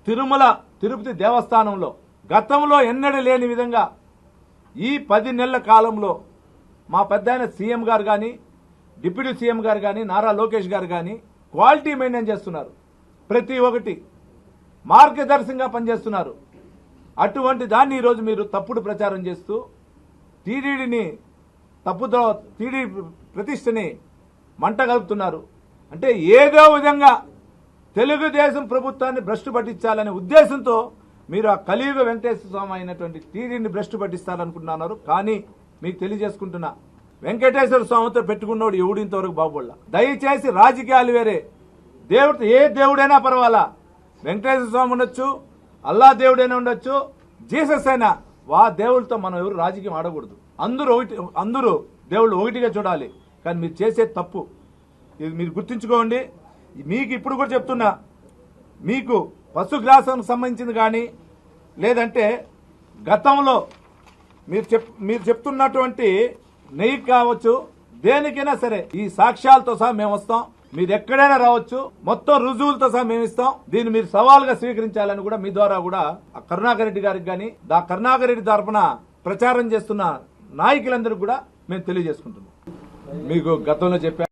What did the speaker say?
తిరుమల తిరుపతి దేవస్థానంలో గతంలో ఎన్నడూ లేని విధంగా ఈ 10 నెలల కాలంలో మా పెద్దాయన సీఎం గారు కానీ డిప్యూటీ సీఎం గారు కానీ నారా లోకేష్ గారు కానీ క్వాలిటీ మెయింటైన్ చేస్తున్నారు. ప్రతి ఒక్కటి మార్గదర్శకంగా పనిచేస్తున్నారు. అటువంటి దాన్ని ఈరోజు మీరు తప్పుడు ప్రచారం చేస్తూ టీడీడీని తప్పుతో టీడీడీ ప్రతిష్టని మంట కలుపుతున్నారు. అంటే ఏదో విధంగా తెలుగుదేశం ప్రభుత్వాన్ని భ్రష్టు పట్టించాలనే ఉద్దేశంతో మీరు ఆ కలియుగ వెంకటేశ్వర స్వామి అయినటువంటి టీడీని భ్రష్టు పట్టిస్తారనుకుంటున్నారు. కానీ మీకు తెలియజేసుకుంటున్నా, వెంకటేశ్వర స్వామితో పెట్టుకున్నోడు ఎవడింతవరకు బాగుపడలా. దయచేసి రాజకీయాలు వేరే, దేవుడు ఏ దేవుడైనా పర్వాలా, వెంకటేశ్వర స్వామి ఉండొచ్చు, అల్లా దేవుడైనా ఉండొచ్చు, జీసస్ అయినా, దేవుళ్ళతో మనం ఎవరు రాజకీయం ఆడకూడదు. అందరూ దేవుళ్ళు ఒకటిగా చూడాలి. కానీ మీరు చేసే తప్పు ఇది మీరు గుర్తుంచుకోండి. మీకు ఇప్పుడు కూడా చెప్తున్నా, మీకు పశుగ్రాసానికి సంబంధించింది కానీ లేదంటే గతంలో మీరు చెప్తున్నటువంటి నెయ్యి కావచ్చు, దేనికైనా సరే ఈ సాక్ష్యాలతో సహా మేము వస్తాం. మీరు ఎక్కడైనా రావచ్చు, మొత్తం రుజువులతో సహా మేము ఇస్తాం. దీన్ని మీరు సవాలుగా స్వీకరించాలని కూడా మీ ద్వారా కూడా కరుణాకర్ రెడ్డి గారికి కానీ కరుణాకర్ రెడ్డి తరఫున ప్రచారం చేస్తున్న నాయకులందరూ కూడా మేము తెలియజేసుకుంటున్నాం. మీకు గతంలో చెప్పా